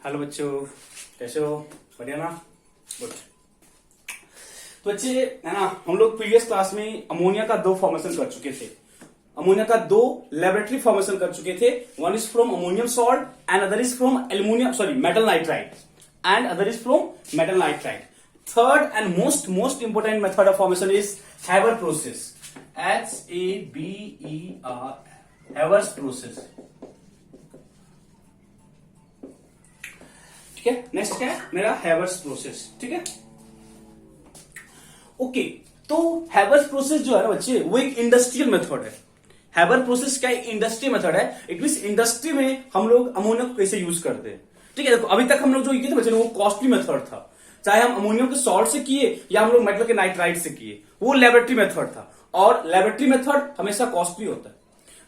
Hello बच्चों, कैसे हो? बढ़िया ना? गुड। तो बच्चे है ना, हम लोग प्रीवियस क्लास में अमोनिया का दो फॉर्मेशन कर चुके थे। अमोनिया का दो लेबोरेटरी फॉर्मेशन कर चुके थे। One is from ammonium salt and other is from metal nitride and other is from metal nitride. Third and most important method of formation is Haber process, HABER, Haber's process. ठीक है, next क्या है मेरा? Haber's process. ठीक है, okay. तो हैवर्स process जो है ना बच्चे, वो एक इंडस्ट्रियल मेथड है। हैबर प्रोसेस क्या इंडस्ट्रियल मेथड है। इट मीन इंडस्ट्री में हम लोग अमोनिया को कैसे यूज करते हैं। ठीक है, देखो अभी तक हम लोग जो किए थे बच्चे, वो कॉस्टली मेथड था। चाहे हम अमोनियम के सॉल्ट से किए या हम लोग मेटल के नाइट्राइड से किए, वो लेबोरेटरी मेथड था। और लेबोरेटरी मेथड हमेशा कॉस्टली होता है।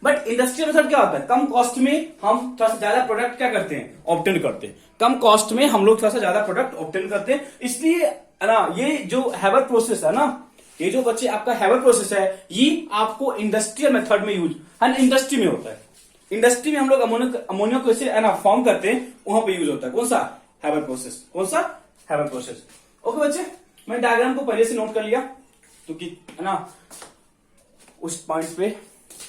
बट इंडस्ट्रियल मेथड क्या होता है? कम कॉस्ट में हम थोड़ा सा ज्यादा प्रोडक्ट क्या करते हैं? ऑब्टेन करते हैं। कम कॉस्ट में हम लोग थोड़ा सा ज्यादा प्रोडक्ट ऑब्टेन करते हैं। इसलिए है ना, ये जो हैबर प्रोसेस है ना, ये जो बच्चे आपका हैबर प्रोसेस है, ये आपको इंडस्ट्रियल मेथड में यूज है, इंडस्ट्री में होता है। इंडस्ट्री में हम लोग अमोनिया को ऐसे है ना फॉर्म करते हैं, वहां पे यूज होता है। कौन सा? Haber process. कौन सा? Haber process. ओके बच्चे, मैं डायग्राम को पहले से नोट कर लिया क्योंकि है ना उस पॉइंट्स पे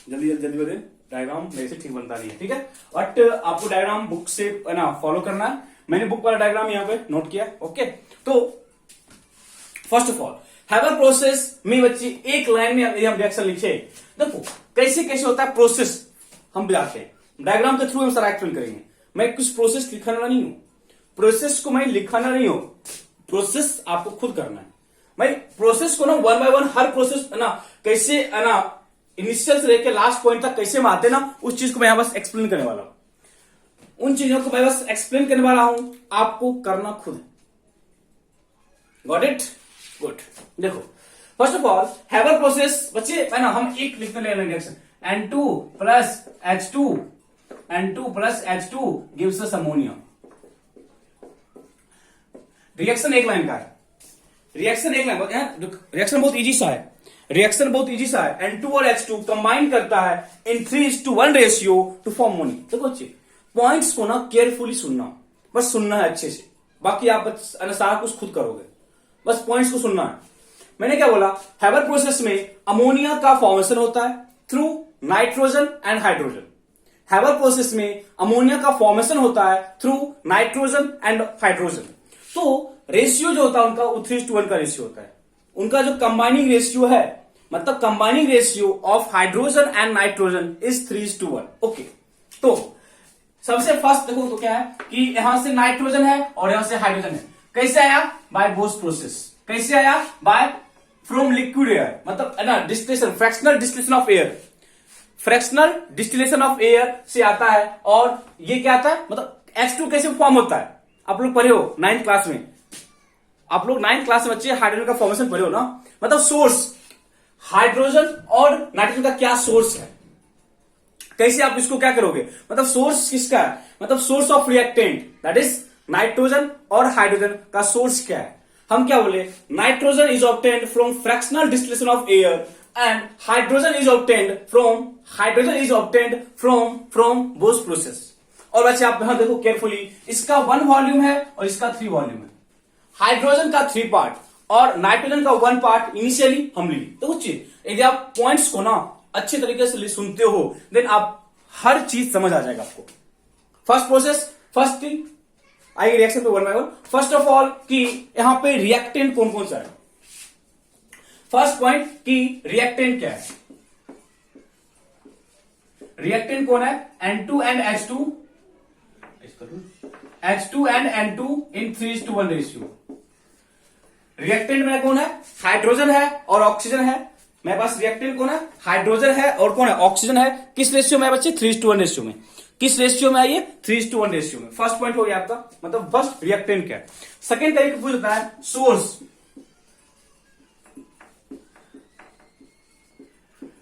जल्दी बदले डायग्राम मेरे से ठीक बनता नहीं है। ठीक है, बट आपको डायग्राम बुक से है ना फॉलो करना है। मैंने बुक वाला डायग्राम यहाँ पे नोट किया। ओके, तो first of all Haber process में बच्चे एक लाइन में हम रिएक्शन लिखे। देखो कैसे कैसे होता है प्रोसेस, हम बताते हैं डायग्राम के थ्रू हम सारा एक्सप्लेन करेंगे। मैं कुछ प्रोसेस लिखाना नहीं हूं, प्रोसेस को मैं लिखाना नहीं हूं, प्रोसेस आपको खुद करना है। मैं प्रोसेस को ना one by one her process है ना कैसे है ना इनिशियल से लेकर लास्ट पॉइंट तक कैसे हम आते ना, उस चीज को मैं यहां बस एक्सप्लेन करने वाला हूं। उन चीजों को मैं बस एक्सप्लेन करने वाला हूं, आपको करना खुद है। Got it? गुड। देखो first of all Haber process बच्चे है ना, हम एक लिखने लगे reaction N2 plus H2, N2 plus H2 gives us ammonia. Reaction एक लाइन का है। रिएक्शन एक लाइन, रिएक्शन बहुत इजी सा है। रिएक्शन बहुत इजी सा है। N2 और H2 कंबाइन करता है इन 3:1 रेशियो टू फॉर्म अमोनिया। देखो अच्छे पॉइंट्स को ना केयरफुली सुनना, बस सुनना है अच्छे से, बाकी आप सारा कुछ खुद करोगे। बस पॉइंट्स को सुनना है। मैंने क्या बोला? हैबर प्रोसेस में अमोनिया का फॉर्मेशन होता है through nitrogen and hydrogen. Haber process में अमोनिया का फॉर्मेशन होता है थ्रू नाइट्रोजन एंड हाइड्रोजन। तो रेशियो जो होता है उनका, वो 3:1 का रेशियो होता है। उनका जो कंबाइनिंग रेशियो है, मतलब combining ratio of hydrogen and nitrogen is 3:1। Okay, तो सबसे फर्स्ट देखो तो क्या है कि यहां से नाइट्रोजन है और यहां से हाइड्रोजन है। कैसे आया? By Bosch process. कैसे आया? बाय फ्रॉम लिक्विड एयर, मतलब है ना distillation, fractional distillation of air. Fractional distillation of air से आता है। और ये क्या आता है, मतलब H2 कैसे फॉर्म होता है? आप लोग पढ़े हो 9th क्लास में। आप लोग 9th क्लास में बच्चे हाइड्रोजन का फॉर्मेशन पढ़े हो ना, मतलब सोर्स हाइड्रोजन और नाइट्रोजन का क्या सोर्स है, कैसे आप इसको क्या करोगे, मतलब सोर्स किसका है, मतलब source of reactant that is nitrogen और हाइड्रोजन का सोर्स क्या है। हम क्या बोले? Nitrogen is obtained from fractional distillation of air and hydrogen is obtained from Bose process. और बच्चे आप यहां देखो केयरफुली, इसका 1 वॉल्यूम है और इसका 3 वॉल्यूम है। हाइड्रोजन का 3 पार्ट और नाइट्रोजन का 1 पार्ट इनिशियली हम ली। तो कुछ यदि आप पॉइंट्स को ना अच्छे तरीके से सुनते हो, देन आप हर चीज समझ आ जाएगा आपको। फर्स्ट प्रोसेस, फर्स्ट थिंग आइए रिएक्शन पे 1 बाय 1। फर्स्ट ऑफ ऑल कि यहां पे रिएक्टेंट कौन कौन सा है। फर्स्ट पॉइंट कि रिएक्टेंट क्या है। रिएक्टेंट कौन है? N2 and H2 and N2 in 3:1 ratio. Reactant में कौन है? हाइड्रोजन है और ऑक्सीजन है। मेरे पास रिएक्टेंट कौन है? हाइड्रोजन है और कौन है? ऑक्सीजन है। किस रेशियो में है बच्चे? 3:1 रेशियो में। किस रेशियो में है ये? 3:1 रेशियो में। फर्स्ट पॉइंट हो गया आपका, मतलब फर्स्ट रिएक्टेंट क्या है। सेकेंड तरीके पूछता है source.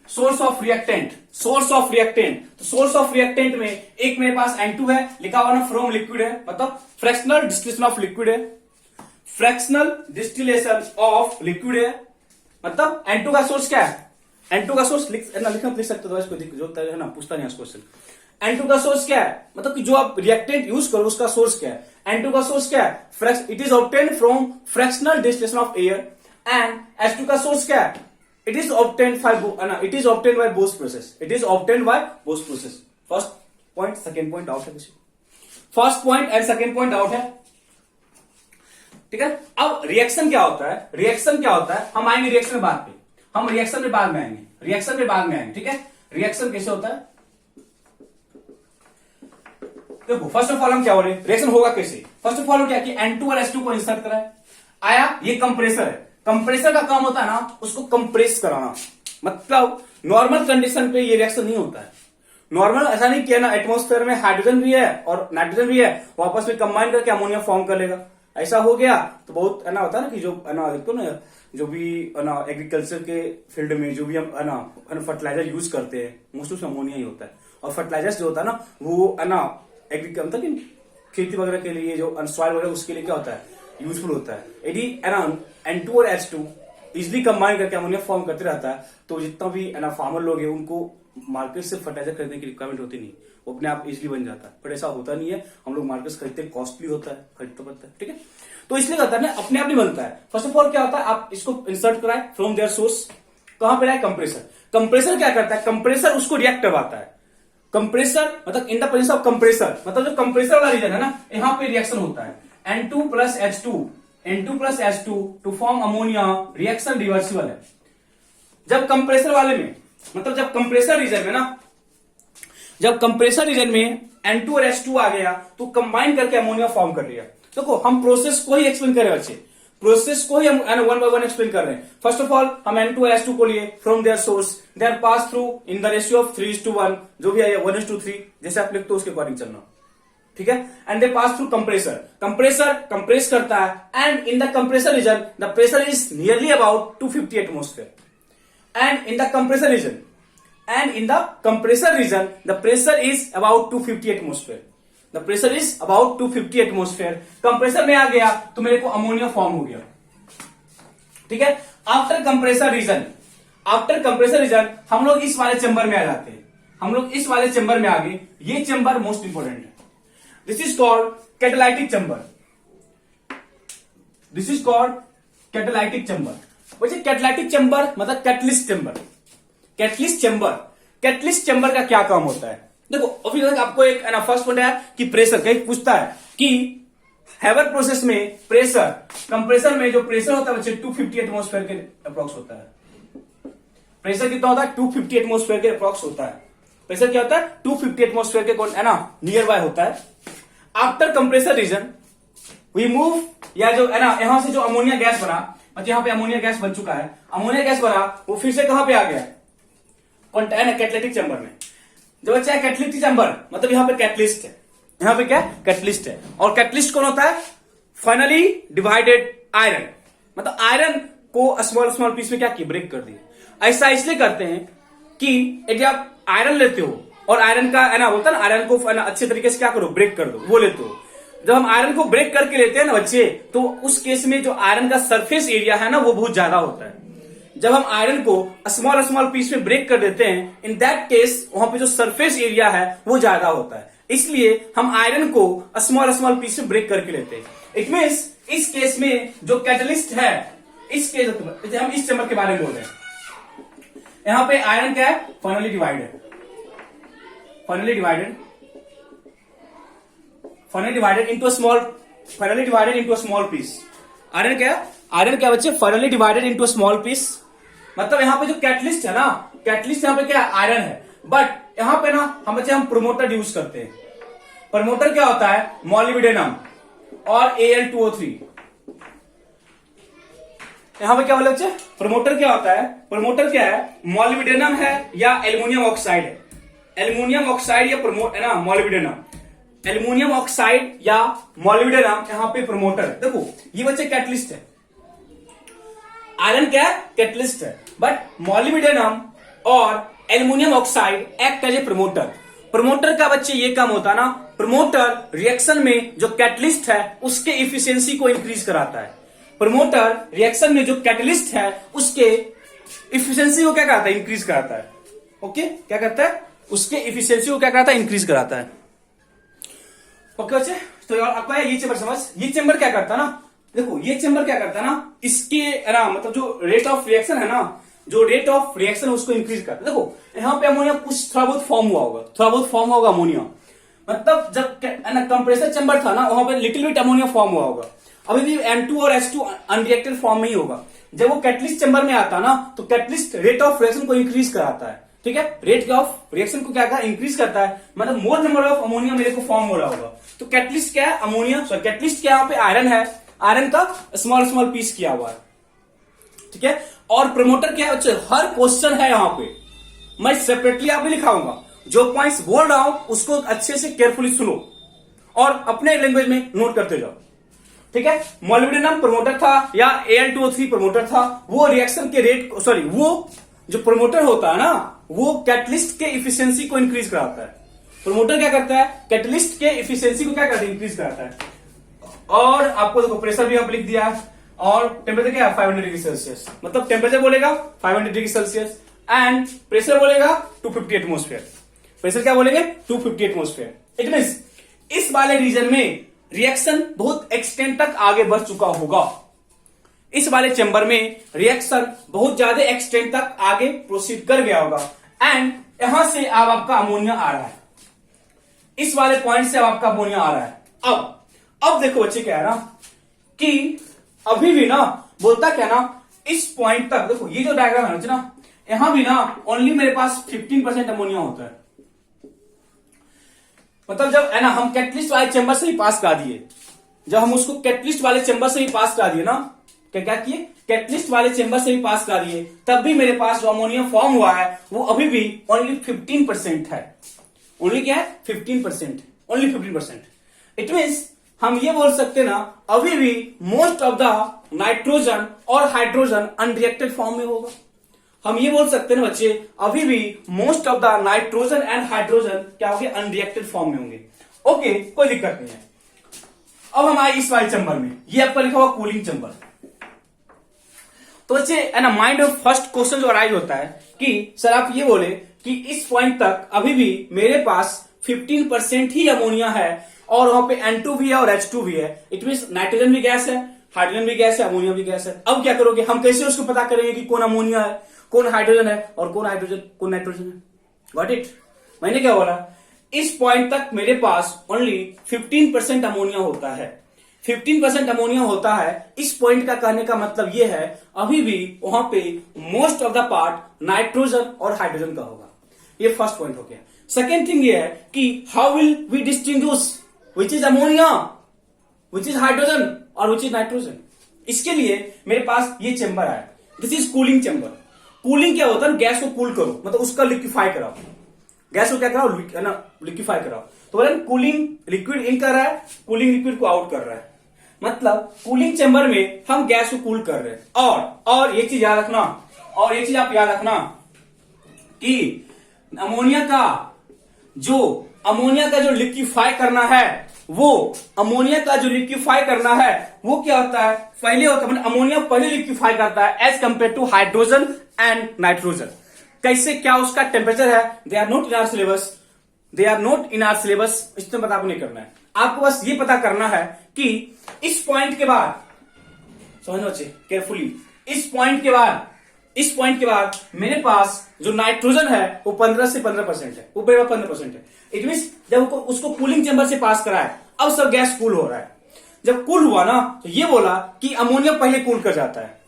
Source of reactant, source of reactant. तो सोर्स ऑफ रिएक्टेंट में एक मेरे पास N2 है, लिखा हुआ ना फ्रॉम लिक्विड है, मतलब फ्रैक्शनल डिस्टिलेशन ऑफ लिक्विड है। फ्रैक्शनल डिस्टिलेशन ऑफ लिक्विड है, मतलब N2 का सोर्स क्या है? N2 का सोर्स लिख सकते हो, इसको जो है ना पूछता नहीं क्वेश्चन। N2 का सोर्स क्या है, मतलब कि जो आप रिएक्टेंट यूज करो उसका सोर्स क्या है, N2 का सोर्स क्या है, it is obtained from fractional distillation of air, and H2 का सोर्स क्या है, it is obtained by both process, it is obtained by both process. First point, second point out है, first point and second point out है, ठीक है। अब reaction क्या होता है, रिएक्शन क्या होता है, हम आएंगे रिएक्शन में बाद पे, हम रिएक्शन में बाद में आएंगे, रिएक्शन में बाद में आएंगे, ठीक है। रिएक्शन कैसे होता है, देखो फर्स्ट ऑफ ऑल हम क्या बोले, रिएक्शन होगा कैसे। फर्स्ट ऑफ ऑल क्या कि N2 और H2 को इंसर्ट करा है, आया, ये कंप्रेसर है, कंप्रेसर का काम होता है ना उसको कंप्रेस कराना, मतलब नॉर्मल कंडीशन पे ये रिएक्शन नहीं होता है। नॉर्मल ऐसा नहीं किया ना, एटमॉस्फेयर में हाइड्रोजन भी है और नाइट्रोजन भी है, वो आपस में कंबाइन करके अमोनिया फॉर्म कर लेगा, ऐसा हो गया तो बहुत है ना होता है ना कि जो है ना देखो ना, जो भी है ना एग्रीकल्चर के फील्ड में जो भी हम है ना फर्टिलाइजर यूज करते हैं मोस्ट उसमें अमोनिया ही होता है, और फर्टिलाइजर जो होता है ना वो है ना एग्रीकल्चर मतलब खेती वगैरह के लिए जो सॉइल वगैरह उसके लिए क्या होता है, यूजफुल होता है। यदि है ना N2 और H2 इजिली कंबाइन करके अमोनिया फॉर्म करते रहता है तो जितना भी है ना फार्मर लोग हैं उनको मार्केट से फर्टिलाइजर खरीदने की रिक्वायरमेंट होती नहीं, वो अपने आप इजिली बन जाता है, बट ऐसा होता नहीं है, हम लोग मार्केट से खरीदते, कॉस्टली होता है, खरीदना पड़ता है, ठीक है। तो इसलिए कहता है ना अपने आप नहीं बनता है। फर्स्ट ऑफ ऑल क्या होता है, आप इसको इंसर्ट कराए फ्रॉम देयर सोर्स, कहां पे रहा है, कंप्रेसर। कंप्रेसर क्या करता है, कंप्रेसर उसको रिएक्ट करवाता है, कंप्रेसर मतलब in the presence of compressor, मतलब जो कंप्रेसर वाला रीजन है ना यहां पे रिएक्शन होता है, N2 plus H2 to form ammonia, reaction reversible है। जब कंप्रेसर वाले में मतलब जब कंप्रेसर रीजन में ना, जब कंप्रेसर रीजन में N2 और H2 आ गया तो कंबाइन करके अमोनिया फॉर्म कर लिया। देखो हम प्रोसेस को ही एक्सप्लेन कर रहे हैं बच्चे, प्रोसेस को ही हम वन बाय वन एक्सप्लेन कर रहे हैं। फर्स्ट ऑफ ऑल हम N2 और H2 को लिए from their source, they are pass through in the ratio of 3:1, जो भी है 1:3, जैसे आप लिखते हो उसके अकॉर्डिंग चलना, ठीक है। And they pass through compressor, compressor compress करता है, and in the compressor region the pressure is nearly about 250 atmosphere, and in the compressor region the pressure is about 250 atmosphere, the pressure is about 250 atmosphere। Compressor में आ गया तो मेरे को ammonia form हो गया, ठीक है। आफ्टर कंप्रेसर रीजन हम लोग इस वाले चेंबर में आ जाते हैं, हम लोग इस वाले चेंबर में आ गए, ये चेंबर मोस्ट इंपोर्टेंट है, this is called catalytic chamber, this is called catalytic chamber. वैसे कैटालाइटिक चेंबर मतलब कैटलिस्ट चेंबर, कैटलिस्ट चेंबर का क्या काम होता है, देखो अभी तक आपको एक फर्स्ट पॉइंट है कि प्रेशर, कहीं पूछता है कि हैबर प्रोसेस में प्रेशर, कंप्रेसर में जो प्रेशर होता है बच्चे 250 एटमोस्फेयर के अप्रोक्स होता है। प्रेशर कितना होता है, 250 एटमोस्फेयर के अप्रोक्स होता है। प्रेशर क्या होता है, 250 एटमोस्फेयर के है ना नियर बाय होता है। After compressor region we move, या जो है ना यहां से जो अमोनिया गैस बना, मतलब यहां पे अमोनिया गैस बन चुका है, अमोनिया गैस बना वो फिर से कहां पे आ गया, कैटलिटिक चैम्बर में। जब बच्चा है कैटलिटिक चैम्बर मतलब यहां पे कैटलिस्ट है, यहां पे क्या कैटलिस्ट है, और कैटलिस्ट कौन होता है, फाइनली डिवाइडेड आयरन, मतलब आयरन को स्मॉल स्मॉल पीस में क्या किया, ब्रेक कर दिया। ऐसा इसलिए करते हैं कि यदि आप आयरन लेते हो और आयरन का है ना बोलता है ना, आयरन को अच्छे तरीके से क्या करो, ब्रेक कर दो, वो लेते हो। जब हम आयरन को ब्रेक करके लेते हैं ना बच्चे, तो उस केस में जो आयरन का सरफेस एरिया है ना वो बहुत ज्यादा होता है। जब हम आयरन को स्मॉल स्मॉल पीस में ब्रेक कर देते हैं, इन दैट केस वहां पे जो सरफेस एरिया है वो ज्यादा होता है, इसलिए हम आयरन को स्मॉल स्मॉल पीस में ब्रेक करके लेते हैं। इट मीन्स इस केस में जो कैटलिस्ट है, इस केस हम इस चैम्बर के बारे में बोल रहे हैं, यहां पे आयरन क्या है, finely divided into a small piece. Iron क्या बच्चे, finely divided into a small piece, मतलब यहां पे जो कैटलिस्ट है ना, कैटलिस्ट यहां पे क्या आयरन है, बट यहां पे ना हम बच्चे हम प्रोमोटर यूज करते हैं। प्रोमोटर क्या होता है, मॉलिब्डेनम और Al2O3। यहां पे क्या बोले बच्चे, प्रोमोटर क्या होता है, प्रोमोटर क्या है, मॉलिब्डेनम है या एल्युमिनियम ऑक्साइड है, एल्युमिनियम ऑक्साइड या ना मॉलिब्डेनम, एल्युमिनियम ऑक्साइड या मॉलिब्डेनम यहां पे प्रोमोटर है। देखो ये बच्चे कैटलिस्ट है, आयरन क्या है, कैटलिस्ट है, बट मॉलिब्डेनम और aluminium oxide act as a promoter. Promoter का बच्चे ये काम होता है ना, प्रमोटर रिएक्शन में जो कैटलिस्ट है उसके इफिशियंसी को इंक्रीज कराता है। प्रमोटर रिएक्शन में जो कैटलिस्ट है उसके इफिशियंसी को क्या करता है, इंक्रीज कराता है। ओके, क्या करता है, उसके इफिशियंसी को क्या कराता है, इंक्रीज कराता है। ओके बच्चे, तो यार आपका ये चेंबर समझ, ये चेंबर क्या करता है ना, देखो ये चेंबर क्या करता है ना, इसके है ना मतलब जो रेट ऑफ रिएक्शन है ना, जो रेट ऑफ रिएक्शन है उसको इंक्रीज करता है। देखो यहाँ पे अमोनिया कुछ थोड़ा बहुत फॉर्म हुआ होगा, थोड़ा बहुत फॉर्म होगा अमोनिया, मतलब जब ना कंप्रेसर चेंबर था ना वहां पे लिटिल बिट अमोनिया फॉर्म हुआ होगा। अभी भी N2 और H2 अनरिएक्टेड फॉर्म में ही होगा। जब वो कैटलिस्ट चेंबर में आता ना तो कैटलिस्ट रेट ऑफ रिएक्शन को इंक्रीज कराता है, ठीक है, रेट ऑफ रिएक्शन को क्या इंक्रीज करता है, मतलब मोर नंबर ऑफ अमोनिया मेरे को फॉर्म हो रहा होगा। तो कैटलिस्ट क्या है, अमोनिया, सॉरी कैटलिस्ट क्या, यहाँ पे आयरन है, आयरन का स्मॉल स्मॉल पीस किया हुआ है, ठीक है। और प्रमोटर क्या है बच्चे, हर क्वेश्चन है यहाँ पे, मैं सेपरेटली आप भी लिखाऊंगा, जो पॉइंट्स बोल रहा हूं उसको अच्छे से केयरफुली सुनो और अपने लैंग्वेज में नोट करते जाओ, ठीक है। मोलिब्डेनम प्रमोटर था या Al2O3 प्रमोटर था, वो रिएक्शन के रेट, सॉरी वो जो प्रमोटर होता है ना वो कैटलिस्ट के इफिशियंसी को इंक्रीज कराता है। प्रमोटर क्या करता है, कैटलिस्ट के इफिशियंसी को क्या करता है, इंक्रीज कराता है। और आपको देखो प्रेशर भी आप लिख दिया है, और टेम्परेचर क्या है 500 डिग्री सेल्सियस, मतलब टेम्परेचर बोलेगा 500 डिग्री सेल्सियस एंड प्रेशर बोलेगा 250 एटमोस्फेयर। प्रेशर क्या बोलेंगे, 250 एटमोस्फेयर। इट मींस इस वाले रीजन में रिएक्शन बहुत एक्सटेंट तक आगे बढ़ चुका होगा, इस वाले चेंबर में रिएक्शन बहुत ज्यादा एक्सटेंट तक आगे प्रोसीड कर गया होगा एंड यहां से अब आपका अमोनिया आ रहा है, इस वाले पॉइंट से अब आपका अमोनिया आ रहा है। अब देखो बच्चे क्या है ना कि अभी भी ना बोलता क्या ना, इस पॉइंट तक देखो ये जो डायग्राम है ना, यहां भी ना ओनली मेरे पास 15% अमोनिया होता है, मतलब जब है ना हम कैटलिस्ट वाले चेंबर से ही पास करा दिए, जब हम उसको कैटलिस्ट वाले चेंबर से ही पास करा दिए ना, क्या किए, कैटलिस्ट वाले चेंबर से ही पास करा दिए, तब भी मेरे पास जो अमोनिया फॉर्म हुआ है वो अभी भी ओनली 15% है। ओनली क्या है, 15%, ओनली 15%। इट मीन्स हम ये बोल सकते ना अभी भी मोस्ट ऑफ द नाइट्रोजन और हाइड्रोजन अनरिएक्टेड फॉर्म में होगा। हम ये बोल सकते हैं ना बच्चे अभी भी most of the nitrogen and hydrogen क्या होंगे, अनरिएक्टेड फॉर्म में होंगे। ओके, कोई दिक्कत नहीं है। अब हम आए इस वाले चैम्बर में, ये आपका लिखा हुआ कूलिंग चैम्बर। तो बच्चे है ना माइंड में फर्स्ट क्वेश्चन जो अराइज होता है कि सर आप ये बोले कि इस पॉइंट तक अभी भी मेरे पास 15% ही अमोनिया है और वहां पे N2 भी है और H2 भी है, इट मीन नाइट्रोजन भी गैस है, हाइड्रोजन भी गैस है, अमोनिया भी गैस है। अब क्या करोगे, हम कैसे उसको पता करेंगे कि कौन अमोनिया है, कौन हाइड्रोजन है और कौन नाइट्रोजन है। गॉट इट, मैंने क्या बोला, इस पॉइंट तक मेरे पास ओनली 15% अमोनिया होता है, 15% अमोनिया होता है। इस पॉइंट का कहने का मतलब यह है अभी भी वहां पे most of the part nitrogen और हाइड्रोजन का होगा। ये फर्स्ट पॉइंट हो गया। सेकेंड थिंग ये है कि how will we distinguish which is ammonia, which is hydrogen और विच इज नाइट्रोजन। इसके लिए मेरे पास ये चेंबर है, this is cooling chamber. Cooling क्या होता है, गैस को कूल करो, मतलब उसका लिक्विफाई कराओ, गैस को क्या कराओ, है ना, लिक्विफाई कराओ। तो बोले कूलिंग लिक्विड इन कर रहा है, कूलिंग लिक्विड को आउट कर रहा है, मतलब कूलिंग चेंबर में हम गैस को कूल कर रहे हैं। और एक चीज याद रखना, और एक चीज आप याद रखना कि अमोनिया का जो लिक्विफाई करना है, वो अमोनिया का जो लिक्विफाई करना है वो क्या होता है, पहले होता है, अमोनिया पहले लिक्विफाई करता है as compare to hydrogen and nitrogen. कैसे, क्या उसका टेम्परेचर है, they are not in our syllabus, they are not in our syllabus, इतना पता आपको नहीं करना है। आपको बस ये पता करना है कि इस पॉइंट के बाद, समझो बच्चे केयरफुली, इस पॉइंट के बाद मेरे पास जो नाइट्रोजन है वो 15 से 15% है, वो 15% है। इट मीन जब उसको कूलिंग चेंबर से पास करा है, अब सब गैस कूल हो रहा है। जब कूल हुआ ना तो ये बोला कि अमोनिया पहले कूल कर जाता है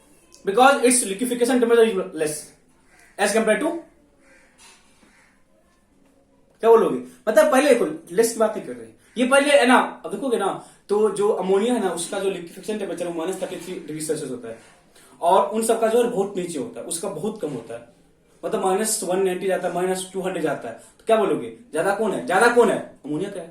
because its liquefaction temperature less as compare to, क्या बोलोगे, मतलब पहले लेस की बात नहीं कर रहे, ये पहले है ना। अब देखोगे ना तो जो अमोनिया है ना उसका जो लिक्विफिकेशन टेम्परेचर वो -33 डिग्री सेल्सियस होता है और उन सबका जो है बहुत नीचे होता है, उसका बहुत कम होता है, मतलब -190 जाता है, -200 जाता है। तो क्या बोलोगे, ज्यादा कौन है, अमोनिया का है।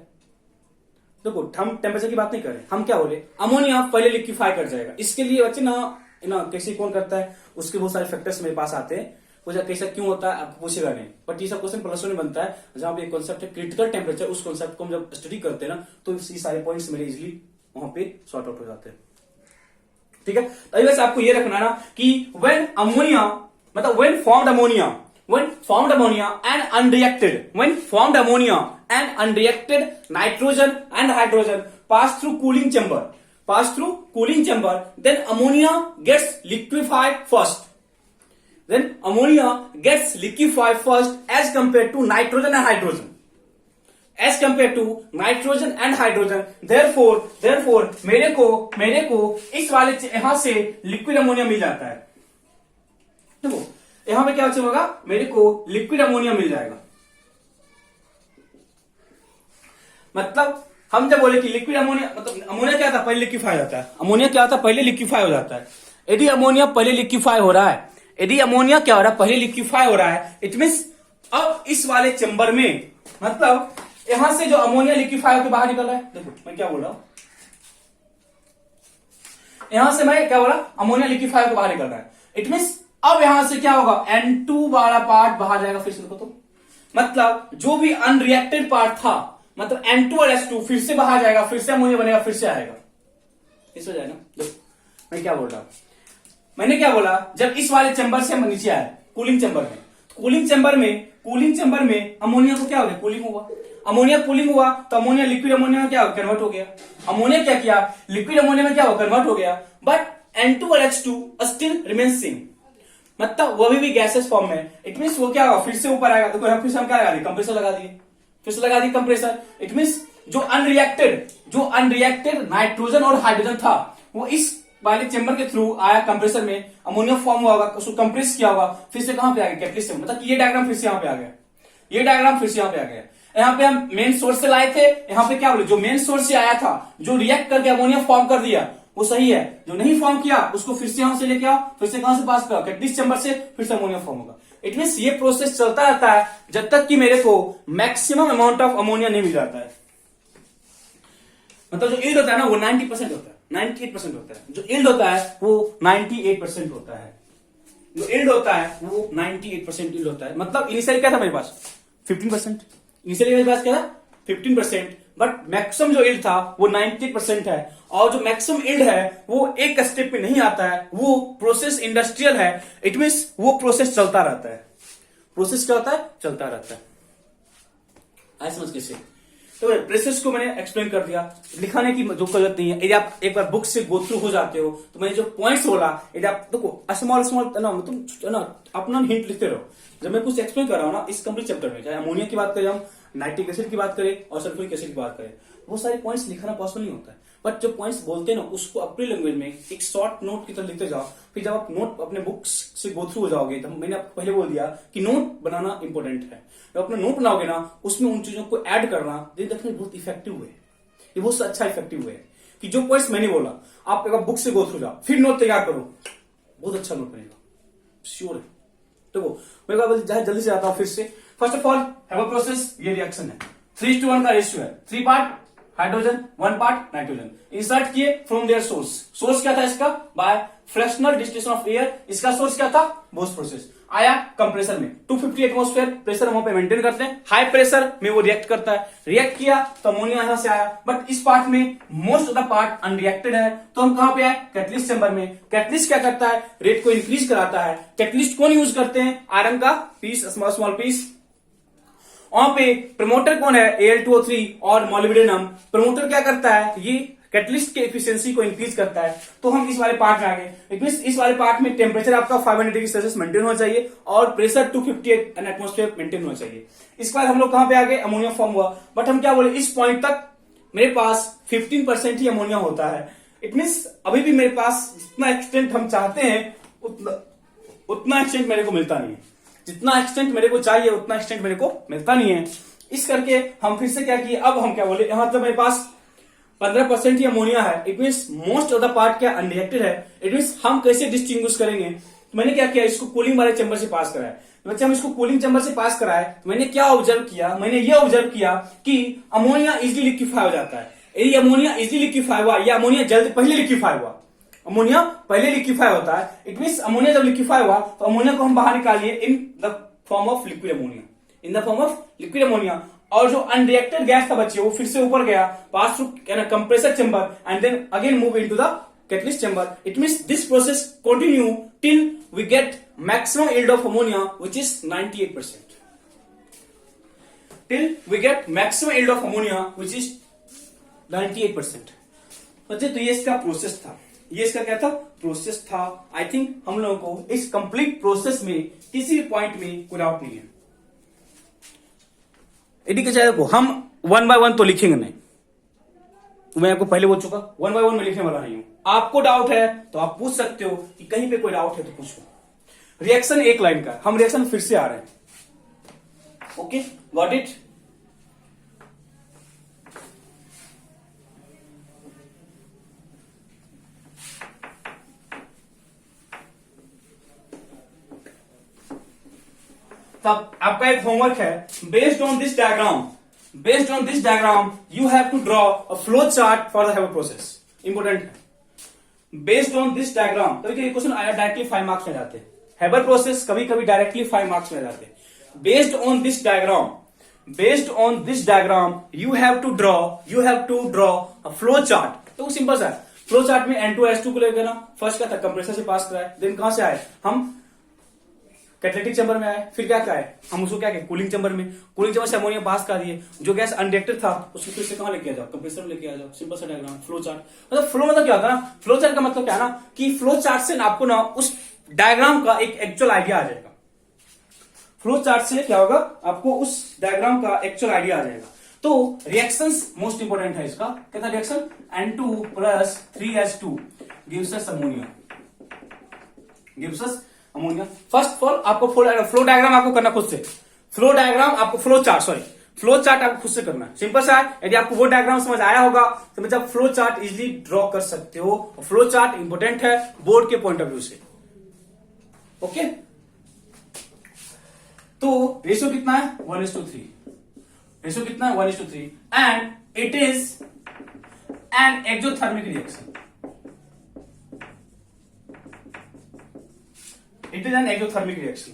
देखो हम टेम्परेचर की बात नहीं कर रहे, हम क्या बोले, अमोनिया पहले लिक्विफाई कर जाएगा। इसके लिए बच्चे ना कैसे कौन करता है, उसके बहुत सारे फैक्टर्स मेरे पास आते हैं, वो कैसा क्यों होता है आपको पूछेगा नहीं, बट ये सब क्वेश्चन प्लस में बनता है। जहां पे कॉन्सेप्ट है क्रिटिकल टेम्परेचर, उस कॉन्सेप्ट को हम जब स्टडी करते हैं ना तो ये सारे पॉइंट्स मेरे इजिली वहां पे सॉर्ट आउट हो जाते हैं, ठीक है। तो वैसे आपको ये रखना ना कि when formed when formed ammonia and unreacted nitrogen and hydrogen pass through cooling chamber, then ammonia gets liquefied first as compared to nitrogen and hydrogen. Therefore मेरे को इस वाले यहां से लिक्विड अमोनिया मिल जाता है। देखो यहां पे क्या होगा, मेरे को लिक्विड अमोनिया मिल जाएगा। मतलब हम जब बोले कि लिक्विड अमोनिया, मतलब अमोनिया क्या था, पहले लिक्विफाई होता है। अमोनिया क्या होता है, पहले लिक्विफाई हो जाता है। यदि अमोनिया पहले लिक्विफाई हो रहा है, पहले लिक्विफाई हो रहा है, इट मीन्स अब इस वाले चेंबर में, मतलब यहां से जो अमोनिया लिक्विफाई होकर बाहर निकल रहा है। देखो मैं क्या बोल रहा हूं, यहां से मैं क्या बोला, अमोनिया लिक्विफाई होकर बाहर निकल रहा है। इट मीन्स अब यहां से क्या होगा, N2 वाला पार्ट बाहर जाएगा। फिर से देखो तो, मतलब जो भी अनरिएक्टेड पार्ट था, मतलब N2 और H2 फिर से बाहर जाएगा, फिर से अमोनिया बनेगा, फिर से आएगा। इस हो जाएगा। देखो मैं क्या बोल रहा हूं, मैंने क्या बोला, जब इस वाले चैम्बर से हम नीचे आए कूलिंग चैम्बर में अमोनिया को क्या हो गया, कूलिंग हुआ। अमोनिया कूलिंग हुआ तो अमोनिया लिक्विड अमोनिया में क्या कन्वर्ट हो गया। अमोनिया क्या किया, लिक्विड अमोनिया में क्या हो, कन्वर्ट हो गया। बट N2 और H2 स्टिल रिमेन सेम, मतलब वो भी गैसेस फॉर्म में। इट मीन्स वो क्या होगा, फिर से ऊपर आएगा। देखो फिर से हम क्या लगा दिए, कंप्रेसर लगा दिए, फिर से लगा दिए कंप्रेसर। इट मीन्स जो अनरिएक्टेड नाइट्रोजन और हाइड्रोजन था, वो इस वाले चेंबर के थ्रू आया कंप्रेसर में, अमोनिया फॉर्म हुआ होगा, उसको कंप्रेस किया होगा, फिर से कहां पे आ गया, कैटलिस्ट से। मतलब ये डायग्राम फिर से यहां पे आ गया, यहाँ पे हम मेन सोर्स से लाए थे। यहाँ पे क्या बोले, जो मेन सोर्स से आया था, जो रिएक्ट करके अमोनिया फॉर्म कर दिया, वो सही है। जो नहीं फॉर्म किया उसको फिर से यहां से लेके आओ, फिर से कहां से पास करो, कैटलिस्ट चेंबर से, फिर से अमोनिया फॉर्म होगा। इट मीन्स ये प्रोसेस चलता रहता है जब तक कि मेरे को मैक्सिमम अमाउंट ऑफ अमोनिया नहीं मिल जाता है। मतलब जो यील्ड होता है ना, वो 90% होता है, 98% होता है। जो यील्ड होता है वो 98% होता है। जो यील्ड होता है वो 98% यील्ड होता है। मतलब इनिशियली क्या था मेरे पास 15%, इनिशियली मेरे पास क्या था 15%, बट मैक्सिमम जो यील्ड था वो 98% है। और जो मैक्सिमम यील्ड है वो एक स्टेप पे नहीं आता है, वो प्रोसेस इंडस्ट्रियल है। इट मीन्स वो प्रोसेस चलता रहता है। प्रोसेस क्या होता है, चलता रहता है। आए समझ कैसे। तो प्रोसेस को मैंने एक्सप्लेन कर दिया, लिखाने की जो जरूरत नहीं है। यदि आप एक बार बुक से गो थ्रू हो जाते हो तो मैंने जो पॉइंट्स बोला, यदि आप देखो स्मॉल ना तुम ना अपना हिंट लिखते रहो। जब मैं कुछ एक्सप्लेन कर रहा हूं ना इस कंप्लीट चैप्टर में, चाहे अमोनिया की बात करें, हम नाइट्रिक एसिड की बात करें और सल्फ्यूरिक एसिड की बात करें, वो सारे पॉइंट्स लिखना पॉसिबल नहीं होता है। बट जो पॉइंट्स बोलते हैं ना, उसको अपनी लैंग्वेज में एक शॉर्ट नोट की तरह लिखते जाओ। फिर जब आप नोट अपने बुक्स से गो थ्रू हो जाओगे, तो मैंने आपको पहले बोल दिया कि नोट बनाना इंपॉर्टेंट है। जब अपना नोट बनाओगे ना, उसमें उन चीजों को ऐड करना देखने बहुत इफेक्टिव है। ये बहुत अच्छा इफेक्टिव है कि जो पॉइंट्स मैंने बोला आप एक बार बुक से गो थ्रू जाओ, फिर नोट तैयार करो, बहुत अच्छा नोट बनेगा, श्योर है। देखो मैं जल्दी से आता हूं फिर से। First of all have a process, ये रिएक्शन है, 3:1 का रेशियो है, 3 part hydrogen 1 part nitrogen. Insert किए फ्रॉम देयर सोर्स। सोर्स क्या था इसका, by fractional distillation of air. इसका सोर्स क्या था, बोस प्रोसेस। आया कंप्रेसर में 250 एटमॉस्फेयर प्रेशर हम पे मेंटेन करते हैं, हाई प्रेशर में वो रिएक्ट करता है। रिएक्ट किया तो अमोनिया यहां से आया, बट इस पार्ट में most of the part unreacted है, तो हम कहां पे आए, कैटलिस्ट चैम्बर में। कैटलिस्ट क्या करता है, रेट को इंक्रीज कराता है। कैटलिस्ट कौन यूज करते हैं, आयरन का पीस, स्मॉल पीस। वहां पे प्रमोटर कौन है, Al2O3 और मोलिब्डेनम। प्रमोटर क्या करता है, ये कैटलिस्ट के एफिशिएंसी को इंक्रीज करता है। तो हम इस वाले पार्ट में आ गए। इट मींस इस वाले पार्ट में टेम्परेचर आपका 500 डिग्री सेल्सियस मेंटेन होना चाहिए और प्रेशर 258 एटमॉस्फेयर मेंटेन होना चाहिए। इसके बाद हम लोग कहां पे आ गए, अमोनिया फॉर्म हुआ। बट हम क्या बोले, इस पॉइंट तक मेरे पास 15% ही अमोनिया होता है। इट मींस अभी भी मेरे पास जितना एक्सटेंट हम चाहते हैं उतना एक्सटेंट मेरे को मिलता नहीं है। जितना एक्सटेंट मेरे को चाहिए उतना एक्सटेंट मेरे को मिलता नहीं है। इस करके हम फिर से क्या किए, अब हम क्या बोले, यहां तो मेरे पास 15% ही अमोनिया है। It means most of the part क्या अनरिएक्टेड है। इट मीन्स हम कैसे डिस्टिंग्विश करेंगे, तो मैंने क्या किया, इसको कूलिंग वाले चैम्बर से पास कराया। बच्चे हम इसको कूलिंग चैम्बर से पास कराए तो मैंने क्या ऑब्जर्व किया, मैंने ये ऑब्जर्व किया कि अमोनिया इजिली लिक्विफाई हो जाता है। यदि अमोनिया इजिली लिक्विफाई हुआ या अमोनिया जल्दी पहले लिक्विफाई हुआ, अमोनिया पहले लिक्विफाई होता है। इट मीन्स अमोनिया जब लिक्विफाई हुआ तो अमोनिया को हम बाहर निकालिए in the form of liquid ammonia, in the form of liquid ammonia. और जो अनरिएक्टेड गैस था बच्चे, वो फिर से ऊपर गया, pass through compressor chamber and then again move into the catalyst chamber. It means this process continue till we get maximum yield of ammonia which is 98%. Till we get maximum yield of ammonia which is 98%. बच्चे तो ये इसका process था, ये इसका क्या था, process था। आई थिंक हम लोगों को इस कंप्लीट प्रोसेस में किसी भी पॉइंट में कोई डाउट नहीं है। यदि देखो हम 1 by 1 तो लिखेंगे नहीं, मैं आपको पहले बोल चुका 1 by 1 में लिखने वाला नहीं हूं। आपको डाउट है तो आप पूछ सकते हो कि कहीं पे कोई डाउट है तो पूछो। रिएक्शन एक लाइन का, हम रिएक्शन फिर से आ रहे हैं। Okay, got it. तब आपका एक होमवर्क है, based on this diagram you have to draw a flow chart for the Haber process. Important है। बेस्ड ऑन दिस डायग्राम, कभी क्वेश्चन आया डायरेक्टली 5 मार्क्स में जाते हैं, हैवर प्रोसेस कभी कभी डायरेक्टली 5 मार्क्स में जाते हैं। Based on this diagram you have to draw a flow chart. तो सिंपल सा है, फ्लो चार्ट में N2S2 को लेकर ना, फर्स्ट का था कंप्रेसर से पास कराए, देन कहां से आए हम कैटालिटिक चैम्बर में आए, फिर क्या आए हम उसको क्या कहें कूलिंग चैम्बर में, कूलिंग चैम्बर से अमोनिया पास कर दिए, जो गैस अनरिएक्टेड था उसको फिर से कहां लेके आ जाओ, कंप्रेसर में लेके आ जाओ। सिंपल सा डायग्राम, फ्लो चार्ट। मतलब फ्लो मतलब क्या होता है ना, फ्लो चार्ट का मतलब क्या है ना कि फ्लो चार्ट से आपको ना उस डायग्राम का एक एक्चुअल आइडिया आ जाएगा। फ्लो चार्ट से क्या होगा, आपको उस डायग्राम का एक्चुअल आइडिया आ जाएगा। तो रिएक्शंस मोस्ट इंपोर्टेंट है इसका, कहता है reaction N2 + 3H2 gives us ammonia. First of all आपको फ्लो डायग्राम आपको करना खुद से, फ्लो चार्ट आपको खुद से करना है। सिंपल सा है, यदि आपको वो डायग्राम समझ आया होगा तो मतलब फ्लो चार्ट इजीली ड्रॉ कर सकते हो। फ्लो चार्ट इंपोर्टेंट है बोर्ड के पॉइंट ऑफ व्यू से। ओके, तो रेशियो कितना है 1:3, रेशियो कितना है 1:3 and it is an exothermic reaction. It is an exothermic reaction.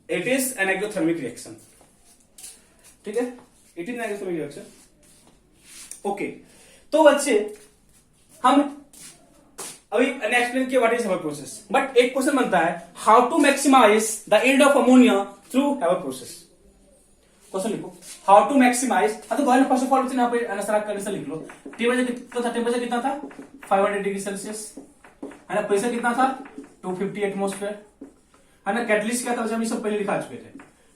It is an exothermic reaction. ठीक है, It is an exothermic reaction. Okay. तो बच्चे हम अभी एक्सप्लेन किया what is Haber process, but एक क्वेश्चन बनता है how to maximise the yield of ammonia through Haber process. Question लिखो हाउ टू मैक्सिमाइज। तो फर्स्ट ऑफ ऑल यहाँ पे आंसर कंडीशन लिख लो। टेम्परेचर कितना था 500 डिग्री सेल्सियस है ना, प्रेशर कितना था 250 एटमोस्फेयर है ना, कैटलिस्ट क्या था हम ये सब पहले लिखा चुके थे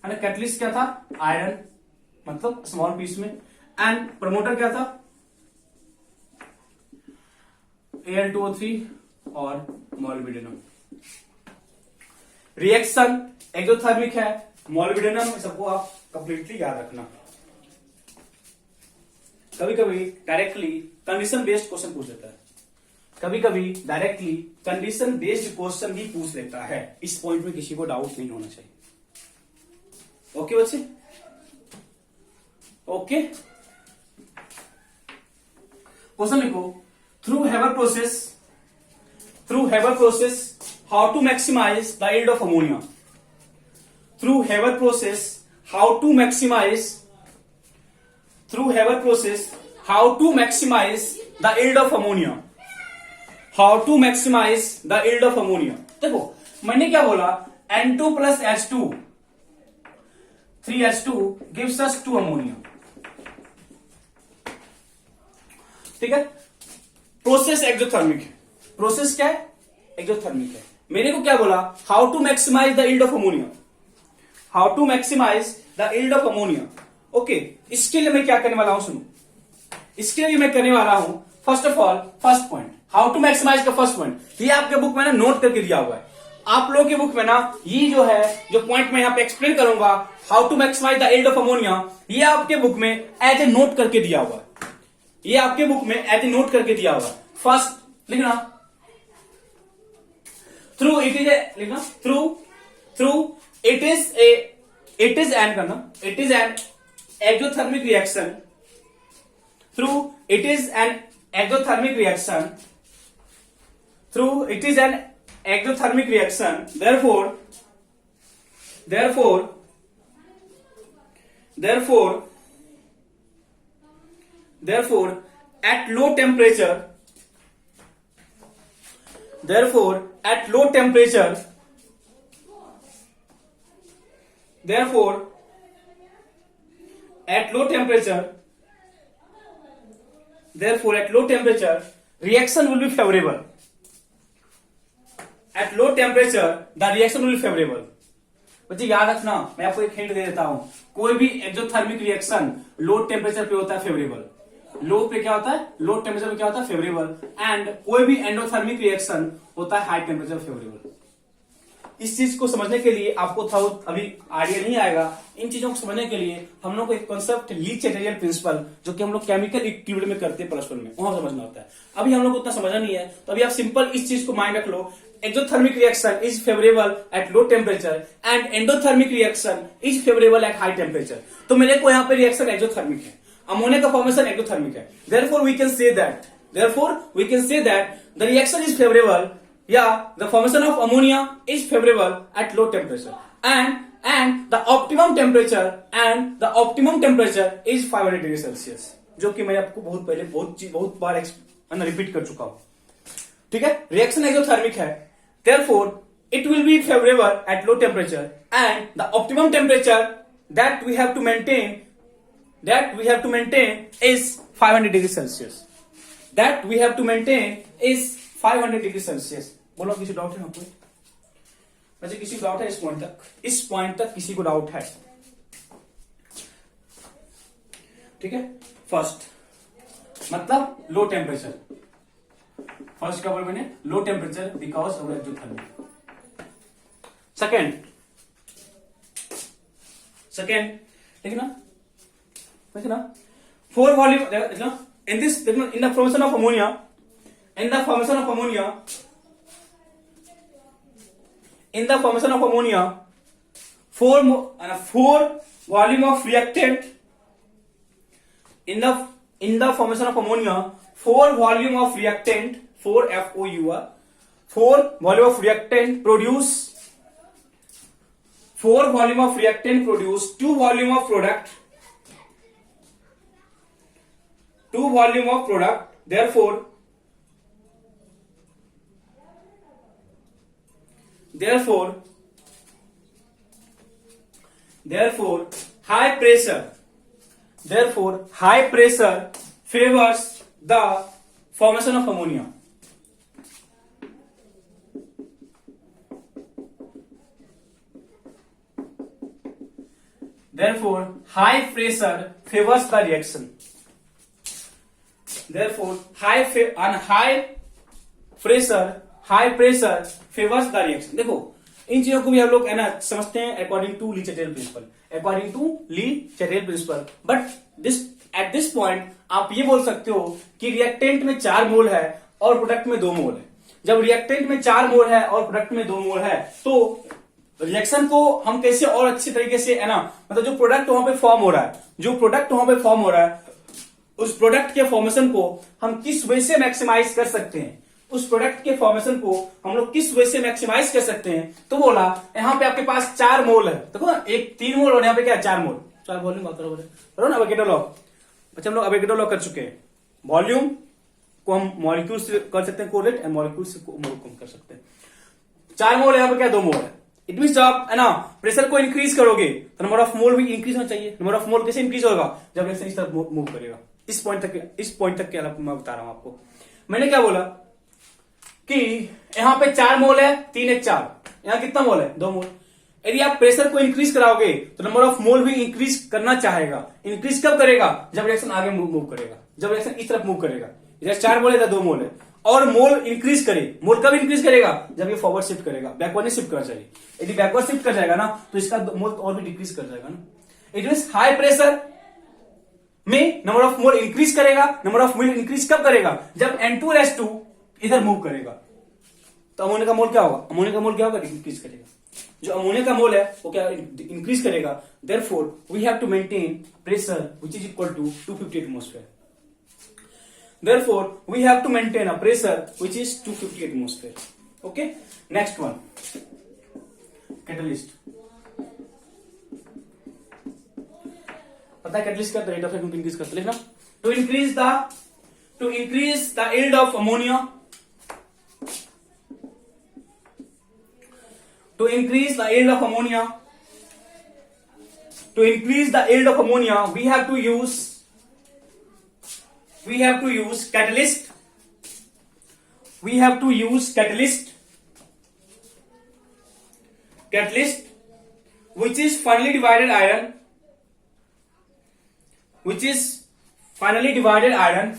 है ना, कैटलिस्ट क्या था आयरन मतलब स्मॉल पीस में, एंड प्रमोटर क्या था Al2O3 और मोलिब्डेनम। रिएक्शन एक्सोथर्मिक है, मोलिब्डेनम, सबको आप कंप्लीटली याद रखना। कभी कभी डायरेक्टली कंडीशन बेस्ड क्वेश्चन पूछ लेता है, कभी कभी डायरेक्टली कंडीशन बेस्ड क्वेश्चन भी पूछ लेता है। इस पॉइंट में किसी को डाउट नहीं होना चाहिए। ओके बच्चे, ओके। क्वेश्चन लिखो through Haber process how to maximise the yield of ammonia. Through Haber process how to maximise the yield of ammonia. How to maximise the yield of ammonia. देखो मैंने क्या बोला, N2 + H2 3H2 gives us 2 ammonia. ठीक है, process exothermic है। Process क्या है exothermic है। मेरे को क्या बोला how to maximise the yield of ammonia, how to maximise the yield of ammonia. Okay, इसके लिए मैं क्या करने वाला हूं सुनो, इसके लिए मैं करने वाला हूं first of all first point how to maximize का फर्स्ट पॉइंट ये आपके बुक में ना नोट करके दिया हुआ है। आप लोगों के बुक में ना ये जो है जो पॉइंट मैं यहाँ पे एक्सप्लेन करूंगा how to maximise the yield of ammonia, ये आपके बुक में एज ए नोट करके दिया हुआ है। ये आपके बुक में एज ए नोट करके दिया हुआ है। फर्स्ट लिखना थ्रू इट इज ए, लिखना थ्रू इट इज एन करना, it is an exothermic reaction, through it is an exothermic reaction, through it is an exothermic reaction, therefore at low temperature therefore at low temperature therefore at low temperature reaction will be favorable. At low temperature the reaction will be favorable. बच्चे याद रखना, मैं आपको एक hint दे देता हूं, कोई भी एक्सोथर्मिक रिएक्शन लो टेम्परेचर पे होता है फेवरेबल. लो पे क्या होता है, लो टेम्परेचर पे क्या होता है फेवरेबल. एंड कोई भी एंडोथर्मिक रिएक्शन होता है हाई टेम्परेचर फेवरेबल. इस चीज को समझने के लिए आपको था अभी आइडिया नहीं आएगा. इन चीजों को समझने के लिए हम लोग को एक कॉन्सेप्ट ली चैटेरियल प्रिंसिपल, जो कि हम लोग केमिकल इक्विलिब्रियम में करते हैं +1 में, वहां समझना होता है. अभी हम लोग को उतना समझना नहीं है, तो अभी आप सिंपल इस चीज को माइंड रख लो. Exothermic reaction is favourable at low temperature and endothermic reaction is favourable at high temperature. तो मेरे को यहाँ पे रिएक्शन एक्सोथर्मिक है, अमोनिया का फॉर्मेशन एक्सोथर्मिक है. Therefore we can say that the reaction is favourable, the formation of ammonia is favorable at low temperature and the optimum temperature is 500 degree Celsius, जो कि मैं आपको बहुत पहले बहुत बार रिपीट कर चुका हूं. ठीक है, रिएक्शन एक्सोथर्मिक है, therefore it will be favorable at low temperature and the optimum temperature that we have to maintain is 500 degree Celsius. बोलो किसी डाउट है आपको? वैसे किसी को डाउट है इस पॉइंट तक किसी को डाउट है? ठीक है, फर्स्ट मतलब लो टेम्परेचर. फर्स्ट का बोल मैंने low temperature because of exothermic. Second देखना 4 वॉल्यूम देखना इन दिस, देखना in the formation of ammonia, four volume of reactant in the formation of ammonia, 4 volume of reactant, 4 FOUR, 4 volume of reactant produce 2 volume of product, therefore high pressure favors the formation of ammonia. Therefore high pressure favors the reaction. High pressure favors the reaction. देखो इन चीजों को भी हम लोग है ना समझते हैं according to Le Chatelier principle. But at this point आप ये बोल सकते हो कि रिएक्टेंट में 4 मोल है और प्रोडक्ट में 2 मोल है. जब रिएक्टेंट में 4 मोल है और प्रोडक्ट में 2 मोल है, तो रिएक्शन को हम कैसे और अच्छे तरीके से है ना, मतलब जो प्रोडक्ट वहां पे फॉर्म हो रहा है, उस प्रोडक्ट के फॉर्मेशन को हम किस वे से मैक्सिमाइज कर सकते हैं, तो बोला यहाँ पे आपके पास 4 मोल है. देखो ना, एक 3 मोल और यहाँ पे क्या है 4 मोल. 4 वॉल्यूम करो ना अवेगेड्रो लॉ. अच्छा हम लोग अवेगेड्रो लॉ कर चुके हैं. वॉल्यूम को हम मॉलिक्यूल से कर सकते हैं कोरिलेट एंड मॉलिक्यूल से कर सकते हैं. 4 मोल यहाँ पे क्या 2 मोल है. इट मीन आप है ना प्रेशर को इंक्रीज करोगे तो नंबर ऑफ मोल भी इंक्रीज होना चाहिए. नंबर ऑफ मोल कैसे इंक्रीज होगा, जब रिएक्शन इस तरफ मूव करेगा. इस पॉइंट तक क्या मैं बता रहा हूं आपको. मैंने क्या बोला कि यहां पे 4 मोल है, 3 1 4. यहां कितना मोल है 2 मोल. यदि आप प्रेशर को इंक्रीज कराओगे तो नंबर ऑफ मोल भी इंक्रीज करना चाहेगा. इंक्रीज कब करेगा, जब रिएक्शन आगे मूव करेगा, जब रिएक्शन इस तरफ मूव करेगा. इधर 4 मोल है, 2 मोल है, और मोल इंक्रीज करे. मोल कब इंक्रीज करेगा, जब ये फॉरवर्ड शिफ्ट करेगा. बैकवर्ड नहीं शिफ्ट करना चाहिए. यदि बैकवर्ड शिफ्ट कर जाएगा ना तो इसका मोल और भी डिक्रीज कर जाएगा ना. इट मीन हाई प्रेशर में नंबर ऑफ मोल इंक्रीज करेगा. नंबर ऑफ मोल इंक्रीज कब करेगा, जब N2 इधर मूव करेगा. तो अमोनिया का मोल क्या होगा, इंक्रीज करेगा. जो अमोनिया का मोल है वो क्या इंक्रीज करेगा. Therefore we have to maintain pressure which is equal to 250 atmosphere. Therefore, we have to maintain a pressure which is 250 atmosphere. Okay. Next one. Catalyst. पता है कैटलिस्ट का रेट ऑफ एक्शन इंक्रीज करते लिखना. To increase the yield of ammonia. to increase the yield of ammonia, we have to use catalyst. Which is finally divided iron, which is finally divided iron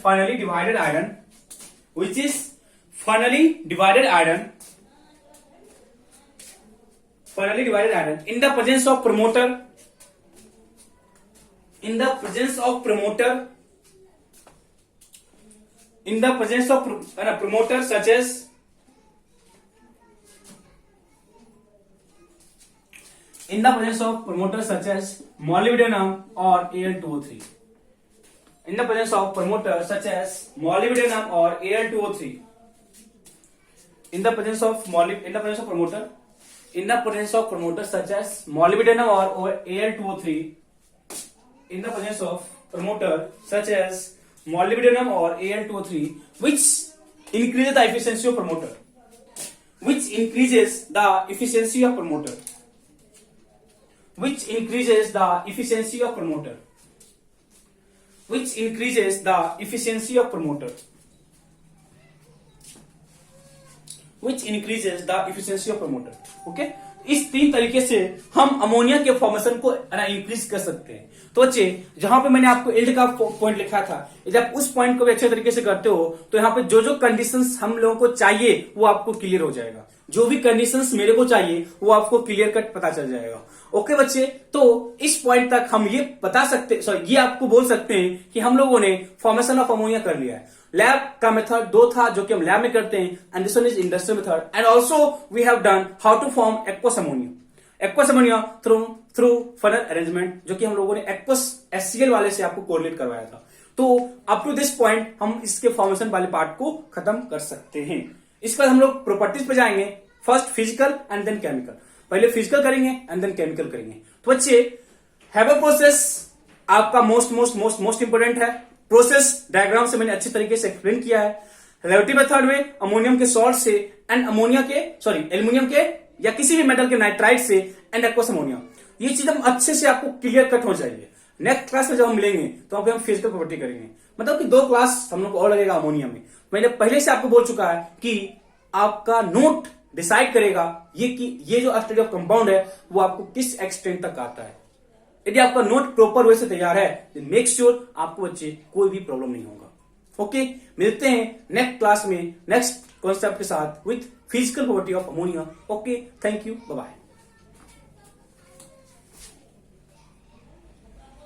in the presence of promoter, promoter such as molybdenum or Al2O3. In the presence of promoter such as molybdenum or Al2O3. In the presence of promoter such as molybdenum or Al2O3. In the presence of promoter such as molybdenum or Al2O3, which increases the efficiency of promoter. Which increases the efficiency of promoter. Okay, इस तीन तरीके से हम ammonia के formation को increase कर सकते हैं। तो बच्चे, जहां पे मैंने आपको यील्ड का पॉइंट लिखा था, जब उस पॉइंट को भी अच्छे तरीके से करते हो तो यहाँ पे जो जो कंडीशंस हम लोगों को चाहिए वो आपको क्लियर हो जाएगा। जो भी कंडीशंस मेरे को चाहिए वो आपको क्लियर कट पता चल जाएगा। ओके बच्चे, तो इस पॉइंट तक हम ये बता सकते, ये आपको बोल सकते हैं कि हम लोगों ने फॉर्मेशन ऑफ अमोनिया कर लिया है। लैब का मेथड दो था जो कि हम लैब में करते हैं, and this one is industrial method, and also we have done how to form aqueous ammonia through funnel arrangement, जो कि हम लोगों ने एक्वस HCl वाले से आपको कोरिलेट करवाया था। तो अप टू दिस पॉइंट हम इसके फॉर्मेशन वाले पार्ट को खत्म कर सकते हैं। इसके बाद हम लोग प्रॉपर्टीज पे जाएंगे, first physical and then chemical. पहले फिजिकल करेंगे एंड देन केमिकल करेंगे। तो बच्चे, हैबर प्रोसेस आपका मोस्ट इंपोर्टेंट है। प्रोसेस डायग्राम से मैंने अच्छे तरीके से एक्सप्लेन किया है। रिलेटिव मेथड में अमोनियम के सॉल्ट से एंड एल्यूमिनियम के या किसी भी मेटल के नाइट्राइड से एंड एक्वस अमोनिया, ये चीज हम अच्छे से आपको क्लियर कट हो जाएगी। नेक्स्ट क्लास में जब हम मिलेंगे तो हम फिजिकल प्रॉपर्टी करेंगे, मतलब कि 2 क्लास हम लोग को और लगेगा अमोनिया में। मैंने पहले से आपको बोल चुका है कि आपका नोट डिसाइड करेगा ये जो स्टडी ऑफ कंपाउंड है वो आपको किस एक्सटेंट तक आता है। यदि आपका नोट प्रॉपर वे से तैयार है तो मेक श्योर आपको बच्चे कोई भी प्रॉब्लम नहीं होगा। ओके, मिलते हैं नेक्स्ट क्लास में नेक्स्ट कॉन्सेप्ट के साथ with physical property of ammonia. Okay, thank you, bye bye.